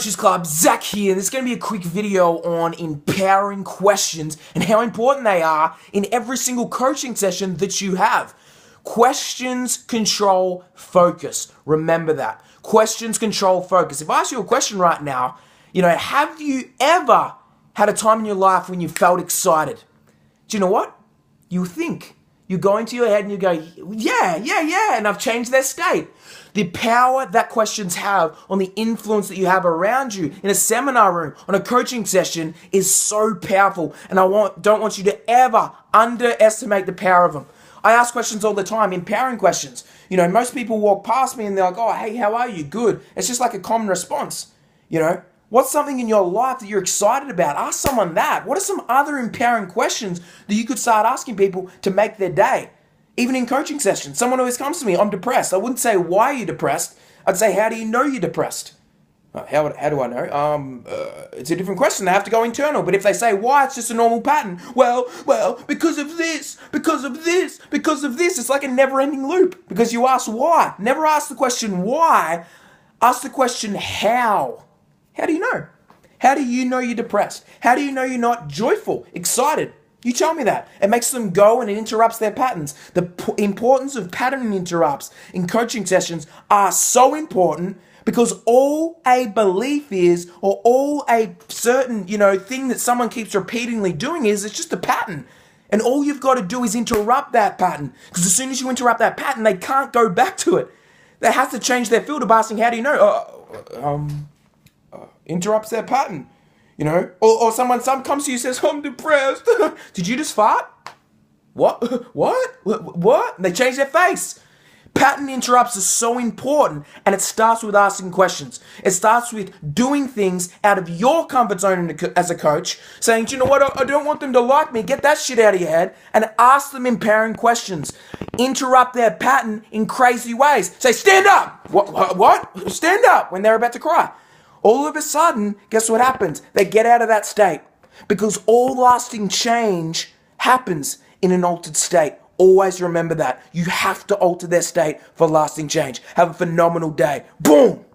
Coaches Club, Zach here. There's going to be a quick video on empowering questions and how important they are in every single coaching session that you have. Questions control focus. Remember that. Questions control focus. If I ask you a question right now, have you ever had a time in your life when you felt excited? Do you know what? You think. You go into your head and you go, yeah, and I've changed their state. The power that questions have on the influence that you have around you in a seminar room, on a coaching session is so powerful. And I don't want you to ever underestimate the power of them. I ask questions all the time, empowering questions. Most people walk past me and they're like, oh, hey, how are you? Good. It's just like a common response. What's something in your life that you're excited about? Ask someone that. What are some other empowering questions that you could start asking people to make their day? Even in coaching sessions, someone always comes to me, I'm depressed. I wouldn't say, why are you depressed? I'd say, how do you know you're depressed? How do I know? It's a different question. They have to go internal. But if they say, why? It's just a normal pattern. Well, because of this, because of this, because of this. It's like a never-ending loop because you ask why. Never ask the question why. Ask the question how. How do you know? How do you know you're depressed? How do you know you're not joyful, excited? You tell me that. It makes them go and it interrupts their patterns. The importance of pattern interrupts in coaching sessions are so important because all a belief is, or all a certain, thing that someone keeps repeatedly doing is, it's just a pattern. And all you've got to do is interrupt that pattern. Because as soon as you interrupt that pattern, they can't go back to it. They have to change their field of asking, how do you know? Interrupts their pattern, or someone comes to you and says, I'm depressed. Did you just fart? What? And they change their face. Pattern interrupts are so important, and it starts with asking questions. It starts with doing things out of your comfort zone as a coach, saying, do you know what, I don't want them to like me. Get that shit out of your head and ask them empowering questions. Interrupt their pattern in crazy ways. Say, stand up. What? Stand up when they're about to cry. All of a sudden, guess what happens? They get out of that state because all lasting change happens in an altered state. Always remember that. You have to alter their state for lasting change. Have a phenomenal day. Boom!